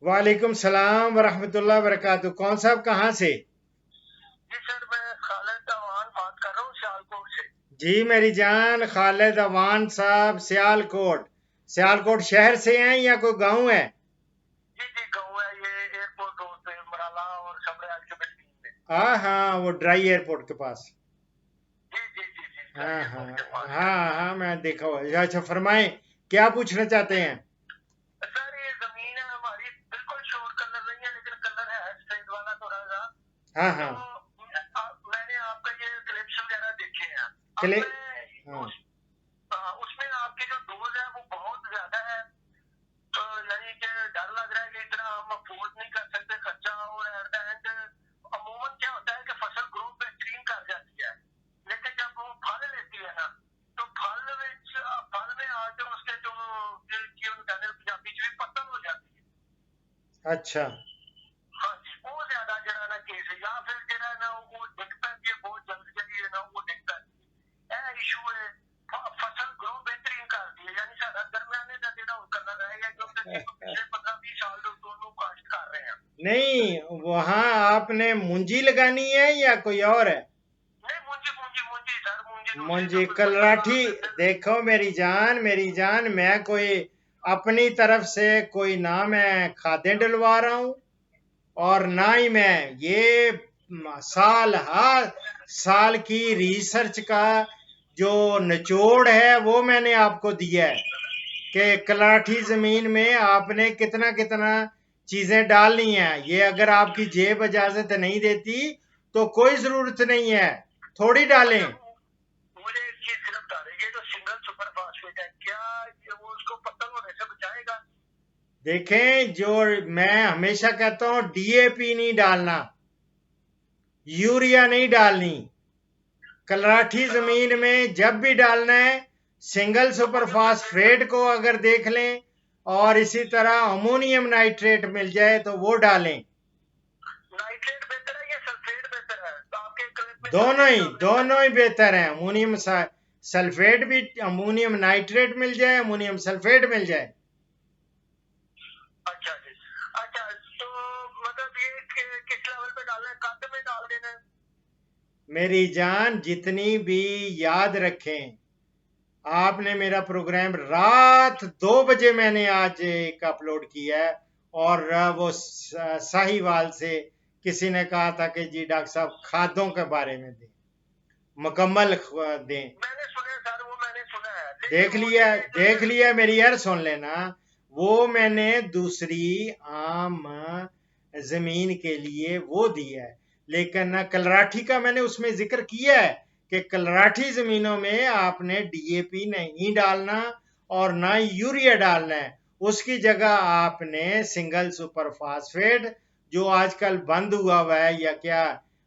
वालेकुम सलाम वरहमतुल्लाह वबरकातुहू। कौन साहब कहाँ से? जी सर, मैं खालिद अमान बात कर रहा हूँ सियालकोट से। जी मेरी जान, खालिद अवान साहब सियालकोट। सियालकोट शहर से हैं या कोई गांव है? जी जी, गाँव है ये, एयरपोर्ट रोड पे मराला और शमराल के बिल्डिंग में। हाँ हाँ, वो ड्राई एयरपोर्ट के पास। जी जी जी जी, ड्राई हाँ हाँ एयरपोर्ट के पास है। हाँ हाँ, मैं देखा हुआ है। अच्छा फरमाएं, क्या पूछना चाहते हैं? सर ये जमीन है हमारी, बिल्कुल श्योर कलर नहीं है, लेकिन कलर है स्ट्रेट वाला थोड़ा सा। हाँ तो हाँ। मैंने आपका ये क्लिप्स वगैरह देखे हैं। अब क्ले मैं हाँ। उसमें आपकी जो डोज है वो बहुत ज्यादा है। तो यानी कि डर लग रहा है कि इतना हम अफोर्ड नहीं कर सकते खर्चा। और एट द एंड अमूमन क्या होता है कि फसल ग्रोथ बेहतरीन कर जाती है, लेकिन जब वो फल लेती है ना, तो फल में आके उसके जो पंजाबी च भी पत्तल हो जाती है। अच्छा हाँ जी, वो ज्यादा जरा ना केस है, या फिर जरा ना वो डिग पैंदी है बहुत जल्दी जल्दी है ना, वो डिग पैंदी है। इशू है फसल ग्रो बेहतरीन करती है, यानी सारा दरमियाने का जो कलर है या क्योंकि पिछले 15-20 साल तो दोनों काश्त कर रहे हैं। नहीं, वहाँ आपने मुंजी लगानी है या कोई और है? नहीं, मुंजी मुंजी मुंजी सर, मुंजी दूसरी मुंजी तो कोई कलराठी। मतलब देखो मेरी जान, मैं कोई अपनी तरफ से कोई ना मैं खादें डलवा रहा हूँ और ना ही मैं ये साल हर साल की रिसर्च का जो निचोड़ है वो मैंने आपको दिया है कि कलाठी जमीन में आपने कितना कितना चीजें डालनी है। ये अगर आपकी जेब इजाजत नहीं देती तो कोई जरूरत नहीं है, थोड़ी अच्छा। डालें। मुझे एक चीज सिर्फ बता रही है, जो सिंगल सुपर फास्फेट है, क्या ये वो उसको पत्तल होने से बचाएगा? देखें, जो मैं हमेशा कहता हूं, डीएपी नहीं डालना, यूरिया नहीं डालनी। कलराठी सर आप जमीन में जब भी डालना है, single super ammonium nitrate, phosphate को अगर देख लें और इसी तरह अमोनियम नाइट्रेट मिल जाए तो वो डालें। नाइट्रेट बेहतर है या सल्फेट बेहतर है? तो आपके क्लिप में दोनों सल्फेट ही आपने बताया। दोनों ही बेहतर हैं। अमोनियम सल्फेट भी, अमोनियम नाइट्रेट मिल जाए, अमोनियम सल्फेट मिल जाए। अच्छा जी। अच्छा, तो मतलब ये किस लेवल पे डालना है, कद में डाल देना है? मेरी जान, जितनी भी याद रखें, आपने मेरा प्रोग्राम रात 2 बजे मैंने आज एक अपलोड किया है और वो साहिवाल से किसी ने कहा था कि जी डॉक्टर साहब खादों के बारे में दें, मुकम्मल दें। मैंने सुना है सर, वो मैंने सुना है, देख लेकिन लिया, मुझे जो देख ये लिया, मेरी यार सुन लेना। वो मैंने दूसरी आम जमीन के लिए वो दिया है, लेकिन कलराठी का मैंने उसमें जिक्र किया है कि कलराठी जमीनों में आपने डीएपी नहीं डालना और ना यूरिया डालना है। उसकी जगह आपने सिंगल सुपर फास्फेट, जो आजकल बंद हुआ है या क्या,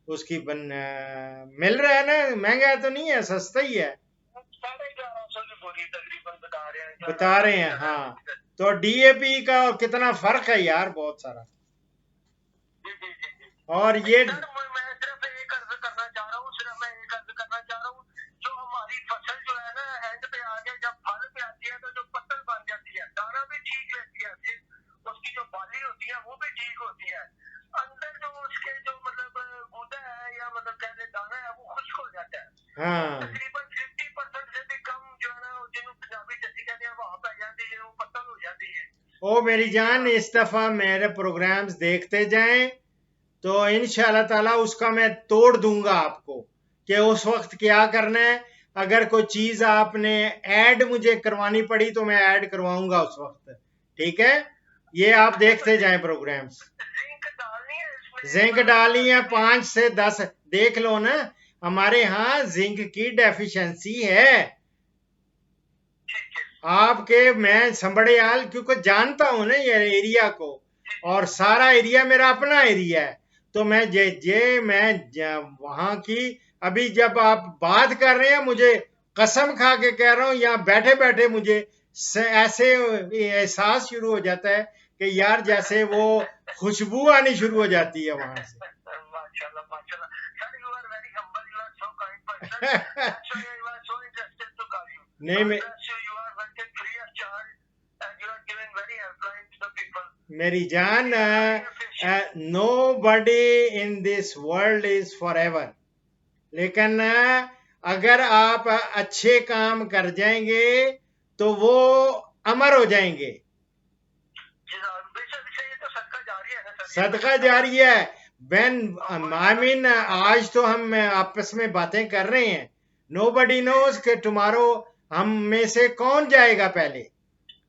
उसकी मिल रहा है ना, महंगा तो नहीं है, सस्ता ही है। 1150 की बोरी तकरीबन बता रहे हैं, बता रहे 1100 हैं, या हाँ। ऐसे। तो डीएपी का और कितना फर्क है यार, बहुत सारा। जी जी जी जी। और अच्छा ये सर, मैं सिर्फ एक अर्ज करना चाह रहा हूँ, सिर्फ मैं एक अर्ज करना चाह रहा हूँ। जो हमारी फसल जो है ना, एंड पे आके जब फल पे आती है तो जो पत्तल बन जाती है, दाना भी ठीक रहती है, फिर उसकी जो बाली होती है वो भी ठीक होती है। अंदर जो उसके जो मतलब गूदा है या मतलब कहते दाना है, वो खुश्क हो जाता है। वो हाँ। तकरीबन 50% से भी कम जो है ना, जिन्होंने पंजाबी जैसी कहते हैं वहां पे जाती है, वो पत्तल हो जाती है। ओ मेरी ठीक है जान, ना? इस दफा मेरे प्रोग्राम्स देखते जाएं तो इंशाल्लाह ताला उसका मैं तोड़ दूंगा आपको कि उस वक्त क्या करना है। अगर कोई चीज आपने ऐड मुझे करवानी पड़ी तो मैं ऐड करवाऊंगा उस वक्त। ठीक है, ये आप अच्छा, तो देखते जाएं प्रोग्राम्स। जिंक डालनी है इसमें, जिंक मतलब डाली है क्योंकि 5 से 10, देख लो ना। हमारे यहाँ जिंक की डेफिशिएंसी है। ठीक है। आपके, मैं संबड़ियाल क्योंकि जानता हूं ना ये एरिया को, और सारा एरिया मेरा अपना एरिया है। तो मैं जे जे मैं वहां की, अभी जब आप बात कर रहे हैं, मुझे कसम खा के कह रहा हूं, यहाँ बैठे बैठे मुझे ऐसे एहसास शुरू हो जाता है कि यार जैसे वो खुशबू आनी शुरू हो जाती है वहां से। माशाल्लाह माशाल्लाह sir, you are very humble, you are so kind person, that's why I was so interested to call you. नहीं God may bless you, you are working free of charge and you are giving very helpline to the people. मेरी जान, nobody in this world is forever, लेकिन अगर आप अच्छे काम कर जाएंगे तो वो अमर हो जाएंगे। सदका जारी है। व्हेन आई मीन, आज तो हम आपस में बातें कर रहे हैं, नोबडी नोज कि टुमारो हम में से कौन जाएगा पहले,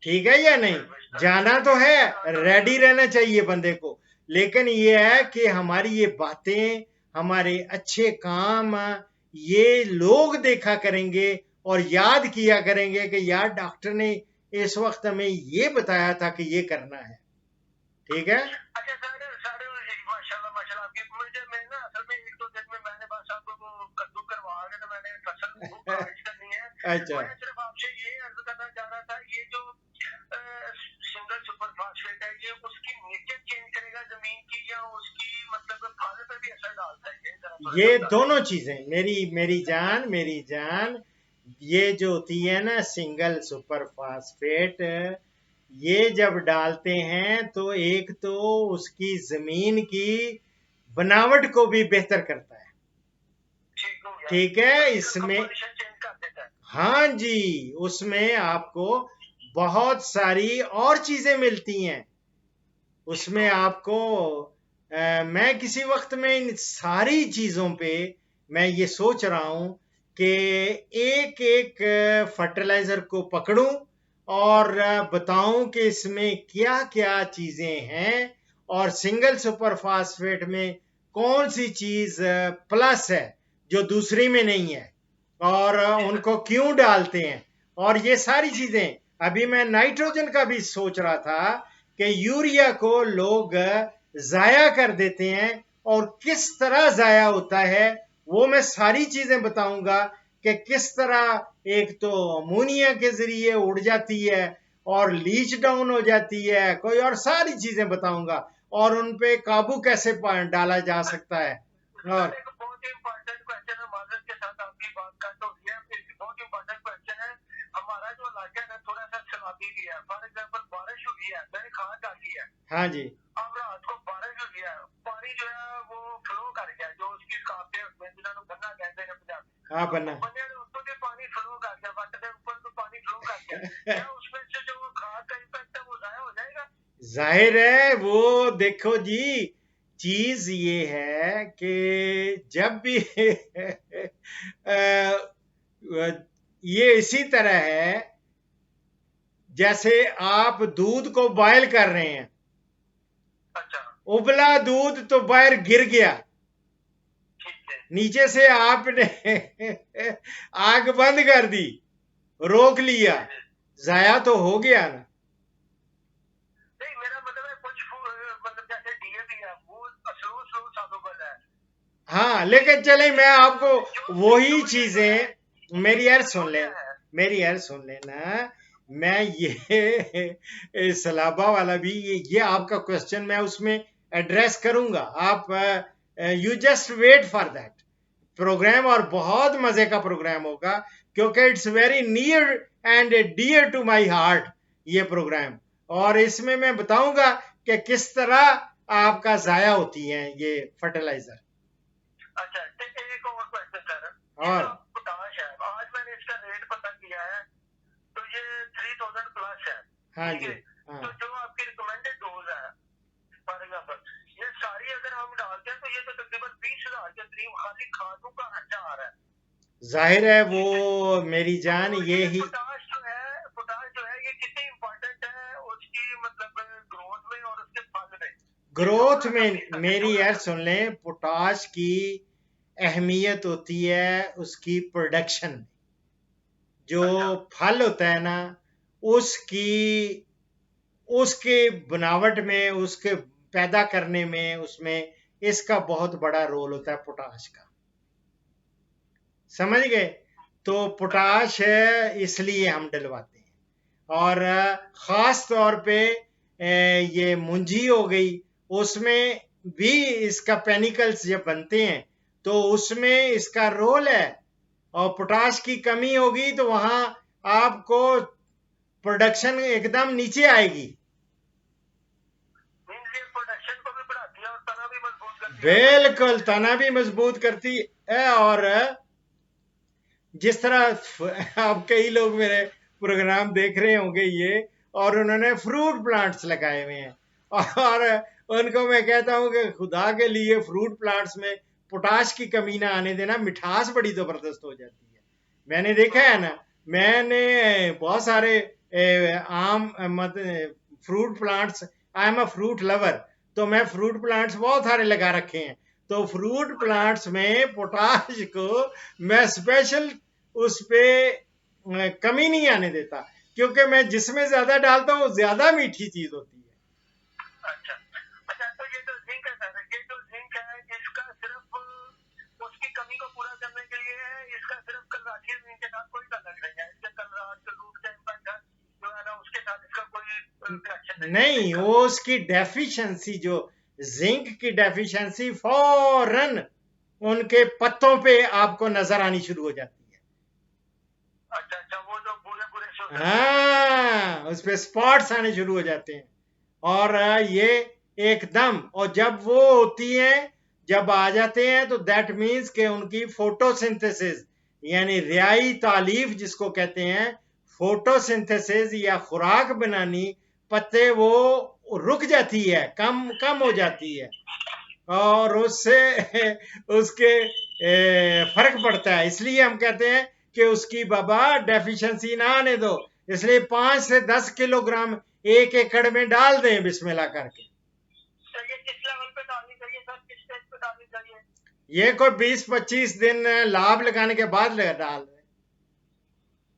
ठीक है या नहीं? जाना तो है, रेडी रहना चाहिए बंदे को, लेकिन ये है कि हमारी ये बातें, हमारे अच्छे काम, ये लोग देखा करेंगे और याद किया करेंगे कि यार डॉक्टर ने इस वक्त हमें ये बताया था कि ये करना है, ठीक है? अच्छा सर, माशाल्लाह माशाल्लाह, आपकी मुझे मैं ना असल में 1-2 दिन में मैंने बस आपको कद्दू करवा के तो मैंने फसल काश करनी है। अच्छा, मैं सिर्फ आपसे ये अर्ज करना चाह रहा था, ये जो सिंगल सुपर फास्फेट है, ये उसकी नेचर चेंज करेगा जमीन की, या उसकी मतलब फल पे भी असर डालता है? ये दोनों चीजें मेरी जान, ये जो होती है ना सिंगल सुपर फास्फेट, ये जब डालते हैं तो एक तो उसकी जमीन की बनावट को भी बेहतर करता है, ठीक है? इसमें हाँ जी, उसमें आपको बहुत सारी और चीजें मिलती हैं, उसमें आपको मैं किसी वक्त में इन सारी चीजों पे मैं ये सोच रहा हूं कि एक एक फर्टिलाइजर को पकड़ूं और बताऊं कि इसमें क्या क्या चीजें हैं और सिंगल सुपर फास्फेट में कौन सी चीज प्लस है जो दूसरी में नहीं है, और उनको क्यों डालते हैं, और ये सारी चीजें। अभी मैं नाइट्रोजन का भी सोच रहा था कि यूरिया को लोग जाया कर देते हैं और किस तरह जाया होता है, वो मैं सारी चीजें बताऊंगा कि किस तरह एक तो अमोनिया के जरिए उड़ जाती है और लीच डाउन हो जाती है, कोई और सारी चीजें बताऊंगा, और उन पे काबू कैसे डाला जा सकता है। और बहुत इंपॉर्टेंट क्वेश्चन है, माजरत के साथ आपकी बात काट हो रही है, बहुत इंपॉर्टेंट क्वेश्चन है। हमारा जो इलाका है थोड़ा सा सैलाबी भी है, फॉर एग्जाम्पल बारिश हुई है, मैंने खाद डाली है, हाँ जी, अब रात को बारिश हुई है, पानी जो है वो फ्लो कर गया, जो उसकी काफे जिन्होंने बन्ना कहते हैं पंजाबी, हाँ बन्ना, बन्ने ने उसको भी पानी फ्लो कर गया, बट के ऊपर तो पानी फ्लो कर गया, क्या उसमें से जो खाद का इफेक्ट है वो जाया हो जाएगा? जाहिर है। वो देखो जी, चीज ये है कि जब भी ये इसी तरह है जैसे आप दूध को बॉयल कर रहे हैं, अच्छा, उबला दूध तो बाहर गिर गया, ठीक है, नीचे से आपने आग बंद कर दी, रोक लिया, जाया तो हो गया ना। नहीं मेरा मतलब है कुछ मतलब जैसे डीएपी है वो स्लो सॉल्युबल है। हाँ, लेकिन चले मैं आपको वही चीजें, मेरी यार सुन ले, मेरी यार सुन लेना, मैं ये सलाबा वाला भी ये आपका क्वेश्चन मैं उसमें एड्रेस करूंगा, आप you just wait for that programme, और बहुत मजे का प्रोग्राम होगा क्योंकि it's very near and dear to my heart ये प्रोग्राम, और इसमें मैं बताऊंगा कि किस तरह आपका जाया होती है ये फर्टिलाइजर। अच्छा, एक और क्वेश्चन सर, और पोटाश है, आज मैंने इसका रेट पता किया है तो ये 3000 प्लस है, हाँ जी, हाँ, तो जो आपकी रिकमेंडेड डोज है फॉर एग्जाम्पल, ये सारी अगर हम डालते हैं तो ये तो तकरीबन 20,000 के करीब खाली खादों का खर्चा आ रहा है। जाहिर है वो मेरी जान, ये ही पोटाश जो है ये कितनी इम्पोर्टेंट है उसकी मतलब ग्रोथ में और उसके फल में? ग्रोथ में मेरी यार सुन लें, पोटाश की अहमियत होती है उसकी प्रोडक्शन, जो फल होता है ना उसकी, उसके बनावट में, उसके पैदा करने में, उसमें इसका बहुत बड़ा रोल होता है पोटाश का, समझ गए? तो पोटाश इसलिए हम डलवाते हैं, और खास तौर पे ये मुंजी हो गई, उसमें भी इसका पेनिकल्स जब बनते हैं तो उसमें इसका रोल है, और पोटाश की कमी होगी तो वहां आपको प्रोडक्शन एकदम नीचे आएगी। बिल्कुल तना भी मजबूत करती है। और जिस तरह अब कई लोग मेरे प्रोग्राम देख रहे होंगे ये, और उन्होंने फ्रूट प्लांट्स लगाए हुए हैं, और उनको मैं कहता हूँ कि खुदा के लिए फ्रूट प्लांट्स में पोटाश की कमी ना आने देना, मिठास बड़ी जबरदस्त हो जाती है। मैंने देखा है ना, मैंने बहुत सारे आम मत fruit plants, I am a fruit lover, तो मैं फ्रूट प्लांट्स बहुत सारे लगा रखे हैं। तो फ्रूट प्लांट्स में पोटाश को मैं स्पेशल उस पे कमी नहीं आने देता, क्योंकि मैं जिसमें ज्यादा डालता हूँ ज्यादा मीठी चीज होती है। अच्छा अच्छा, तो ये जो जिंक है सर, ये जो जिंक है इसका सिर्फ उसकी कमी को पूरा करने के लिए है, इसका सिर्फ कलराठी के साथ कोई ताल्लुक नहीं है, इसके कलराट रूट का इम्पैक्ट जो है ना उसके साथ इसका कोई रिएक्शन नहीं, वो उसकी डेफिशिएंसी, जो जिंक की डेफिशिएंसी फौरन उनके पत्तों पे आपको नजर आनी शुरू हो जाती है। अच्छा अच्छा, वो जो पूरे पूरे हाँ, उस पे स्पॉट्स आने शुरू हो जाते हैं। और ये एकदम, और जब वो होती हैं, जब आ जाते हैं, तो दैट मीन्स कि उनकी फोटोसिंथेसिस, यानी रियाई तालीफ जिसको कहते हैं, फोटोसिंथेसिस या खुराक बनानी पत्ते वो रुक जाती है, कम कम हो जाती है, और उससे उसके फर्क पड़ता है। इसलिए हम कहते हैं कि उसकी बाबा डेफिशिएंसी ना आने दो, इसलिए 5 से 10 किलोग्राम 1 एकड़ में डाल दें बिस्मिल्लाह करके। ये किस लेवल पे डालनी चाहिए सर, किस स्टेज पे डालनी चाहिए? ये कोई 20-25 दिन लाभ लगाने के बाद डाल दें।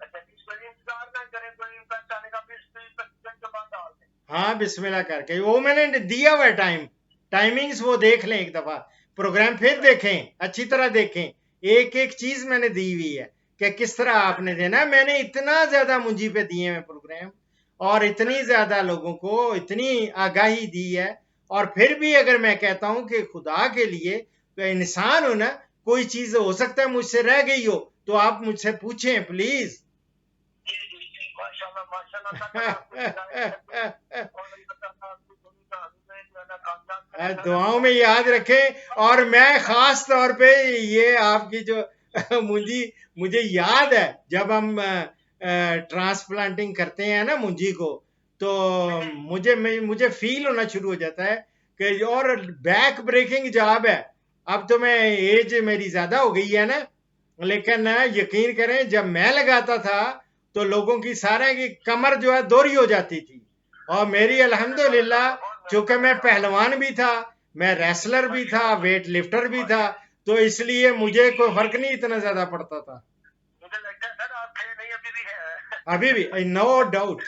अच्छा, इंतजार ना करें कोई इम्पैक्ट आने का, 20-25 दिन के बाद डाल दें। हाँ, बिस्मिल्लाह करके। वो मैंने दिया हुआ टाइमिंग्स वो देख लें, एक दफा प्रोग्राम फिर देखें, अच्छी तरह देखें, एक एक चीज मैंने दी हुई है कि किस तरह आपने देना। मैंने इतना ज्यादा मुंजी पे दिए हैं प्रोग्राम, और इतनी ज्यादा लोगों को इतनी आगाही दी है, और फिर भी अगर मैं कहता हूं कि खुदा के लिए तो इंसान हो ना, कोई चीज हो सकता है मुझसे रह गई हो, तो आप मुझसे पूछें प्लीज। माशाल्लाह माशाल्लाह। दुआओं में याद रखें। और मैं खास तौर पे ये आपकी जो मुझे याद है, जब हम ट्रांसप्लांटिंग करते हैं ना मुंजी को, तो मुझे फील होना शुरू हो जाता है कि, और बैक ब्रेकिंग जॉब है। अब तो मैं एज मेरी ज्यादा हो गई है ना, लेकिन यकीन करें जब मैं लगाता था तो लोगों की सारे की कमर जो है दोहरी हो जाती थी, और मेरी अल्हम्दुलिल्लाह, चूंकि मैं पहलवान भी था, मैं रेसलर भी था, वेट लिफ्टर भी था, तो इसलिए मुझे कोई फर्क नहीं इतना ज्यादा पड़ता था। मुझे लगता है सर आप थे नहीं, अभी भी है। अभी भी नो डाउट,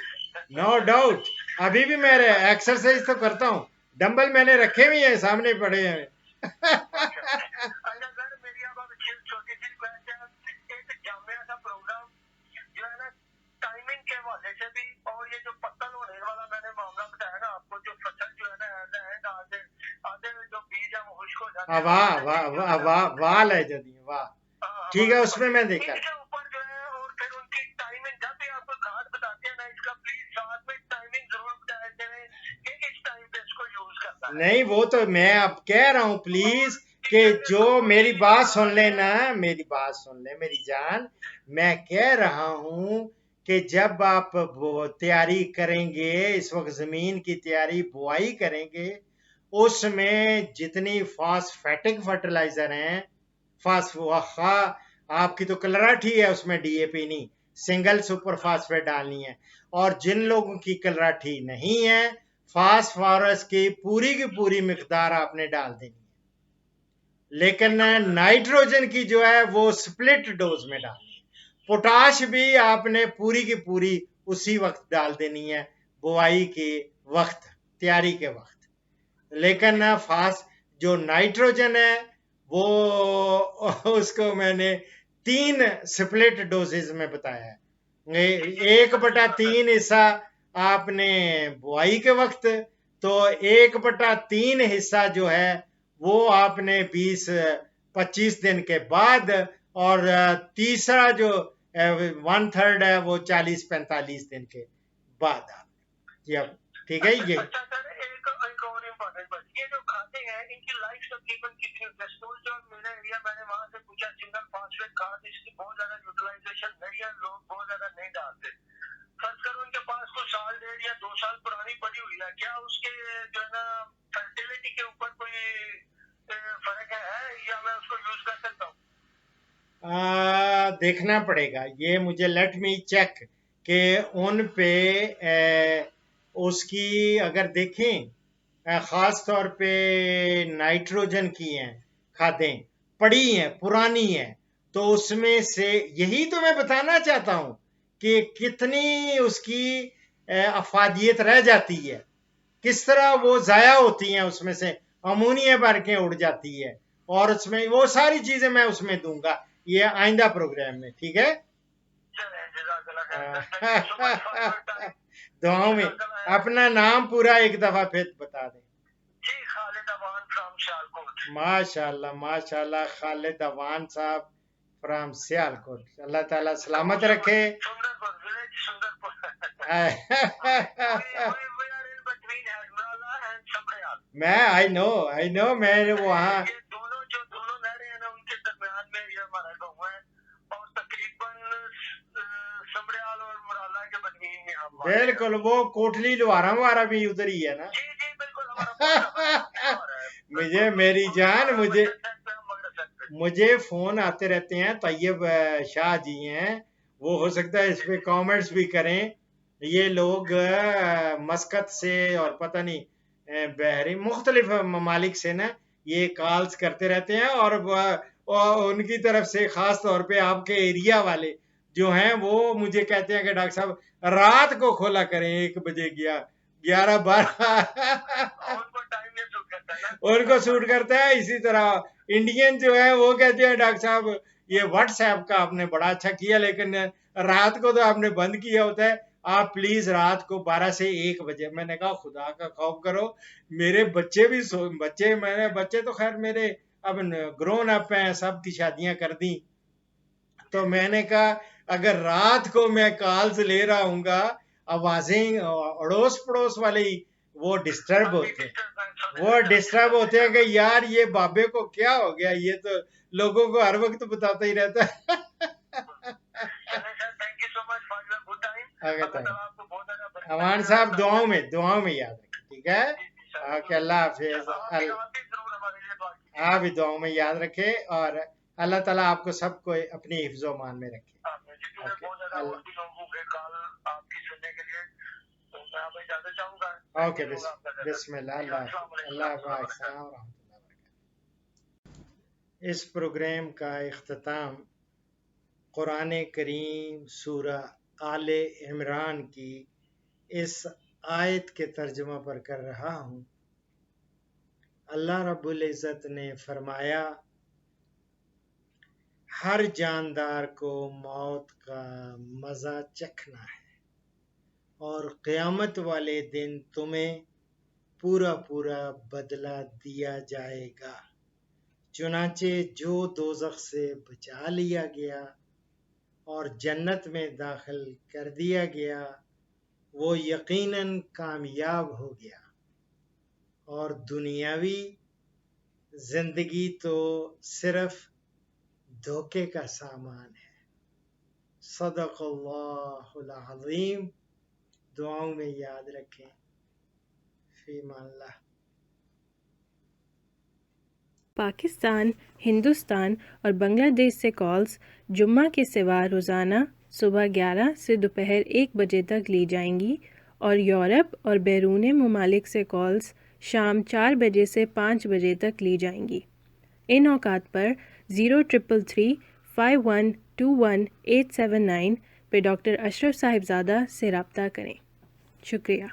नो डाउट, अभी भी मैं एक्सरसाइज तो करता हूँ, डंबल मैंने रखे हुए हैं, सामने पड़े हैं। अच्छा सर, मेरी अब छोटी सी रिक्वेस्ट है, एक जामिया सा प्रोग्राम जो है ना टाइमिंग के हवाले से भी, और ये जो पत्तल होने वाला मैंने मामला बताया ना आपको, जो फसल जो है ना आधे आधे जो बीज है वो खुश्क हो जाते हैं। वाह वाह वाह वाह वाह लहजदी, वाह, ठीक है, उसमें मैं देखा। इसके ऊपर जो है, और फिर उनकी टाइमिंग, जब भी आपको खाद बताते हैं ना, इसका प्लीज साथ में टाइमिंग जरूर बताया करें कि इस टाइम पे इसको यूज करना है। नहीं, वो तो मैं अब कह रहा हूँ प्लीज, कि जो मेरी बात सुन ले ना, मेरी बात सुन ले मेरी जान, मैं कह रहा हूँ कि जब आप तैयारी करेंगे, इस वक्त जमीन की तैयारी, बुआई करेंगे, उसमें जितनी फास्फेटिक फर्टिलाइजर हैं, आपकी तो कलराठी है, उसमें डीएपी नहीं, सिंगल सुपर फास्फेट डालनी है। और जिन लोगों की कलराठी नहीं है, फास्फोरस की पूरी मिकदार आपने डाल देनी है, लेकिन नाइट्रोजन की जो है वो स्प्लिट डोज में डालनी है। पोटाश भी आपने पूरी की पूरी उसी वक्त डाल देनी है, बुआई के वक्त, तैयारी के वक्त। लेकिन फास्ट जो नाइट्रोजन है वो उसको मैंने 3 स्प्लिट डोजेज में बताया है। 1/3 हिस्सा आपने बुआई के वक्त, तो 1/3 हिस्सा जो है वो आपने 20-25 दिन के बाद, और तीसरा जो 1/3 है वो 40-45 दिन के बाद आपने। अब ठीक है ये। अच्छा सर, एक और इम्पोर्टेंट बात, ये जो खाते हैं इनकी लाइफ तकरीबन ज्यादा यूटिलाइजेशन नहीं है, लोग बहुत ज्यादा नहीं डालते। फर्ज करो उनके पास कुछ साल 1.5 या 2 साल पुरानी पड़ी हुई है, क्या उसके जो है ना फर्टिलिटी के ऊपर कोई फर्क है या मैं उसको यूज कर सकता हूँ? देखना पड़ेगा, ये मुझे लेट मी चेक कि उन पे उसकी अगर देखें ख़ास तौर पे नाइट्रोजन की हैं खादें पड़ी हैं पुरानी हैं, तो उसमें से यही तो मैं बताना चाहता हूँ कि कितनी उसकी अफादियत रह जाती है, किस तरह वो ज़ाया होती हैं, उसमें से अमोनिया भर के उड़ जाती है, और उसमें वो सारी चीज़ें मैं उसमें दूंगा ये आइंदा प्रोग्राम में, ठीक है। दुआओं में अपना नाम पूरा एक दफा फिर बता दें। जी, खालिद अवान फ्रॉम सियालकोट। माशाल्लाह माशाल्लाह, खालिद अवान साहब फ्रॉम सियालकोट, अल्लाह ताला सलामत रखे। सुंदरपुर विलेज, सुंदरपुर। मैं आई नो मैं वहाँ ये दोनों नहरें हैं ना, उनके दरमियान में ये हमारा गाँव है, और तकरीबन समड़ियाल और मुराला के बदमीन में हम। बिल्कुल, वो कोटली लुहारा वारा भी उधर ही है ना। जी जी बिल्कुल, हमारा मुझे मेरी जान मुझे फोन आते रहते हैं, तैयब शाह जी हैं, वो हो सकता है इस पे कमेंट्स भी करें। ये लोग मस्कत से और पता नहीं बहरीन मुख्तलिफ ममालिक से ना ये कॉल्स करते रहते हैं, और उनकी तरफ से ख़ास तौर पे आपके एरिया वाले जो हैं वो मुझे कहते हैं कि डॉक्टर साहब रात को खोला करें 1 बजे 11-12 उनको सूट करता है। इसी तरह इंडियन जो है वो कहते हैं डॉक्टर साहब ये व्हाट्सएप का आपने बड़ा अच्छा किया, लेकिन रात को तो आपने बंद किया होता है, आप प्लीज रात को 12 से 1 बजे। मैंने कहा खुदा का खौफ करो, मेरे बच्चे भी बच्चे तो खैर मेरे अब ग्रोन अप हैं, सब की शादियां कर दी, तो मैंने कहा अगर रात को मैं कॉल्स ले रहा हूँगा, आवाजें अड़ोस पड़ोस वाले वो डिस्टर्ब होते हैं कि यार ये बाबे को क्या हो गया, ये तो लोगों को हर वक्त बताता ही रहता है। अमान साहब दुआओं में याद रखें, ठीक है। ओके, अल्लाह हाफिज। आप भी दुआओं में याद रखे, और अल्लाह ताला आपको सबको अपनी हिफ्ज़ो मान में रखे। ओके, बिस्मिल्लाह, अल्लाह। इस प्रोग्राम का इख्तिताम कुरान करीम सूरह आले इमरान की इस आयत के तर्जुमा पर कर रहा हूँ। अल्लाह रब्बुल इज़्ज़त ने फरमाया, हर जानदार को मौत का मज़ा चखना है, और क़यामत वाले दिन तुम्हें पूरा पूरा बदला दिया जाएगा। चुनाचे जो दोज़ख से बचा लिया गया और जन्नत में दाखिल कर दिया गया, वो यकीनन कामयाब हो गया, और दुनियावी जिंदगी तो सिर्फ धोखे का सामान है। सदक़ल्लाहुल अज़ीम। दुआओं में याद रखें। फ़ीमानिल्लाह। पाकिस्तान, हिंदुस्तान और बांग्लादेश से कॉल्स जुम्मा के सिवा रोज़ाना सुबह 11 से दोपहर 1 बजे तक ली जाएंगी, और यूरोप और बैरून ममालिक से कॉल्स शाम 4 बजे से 5 बजे तक ली जाएंगी। इन औकात पर 0333 5121 879 पे डॉक्टर अशरफ साहिबजादा से रब्ता करें। शुक्रिया।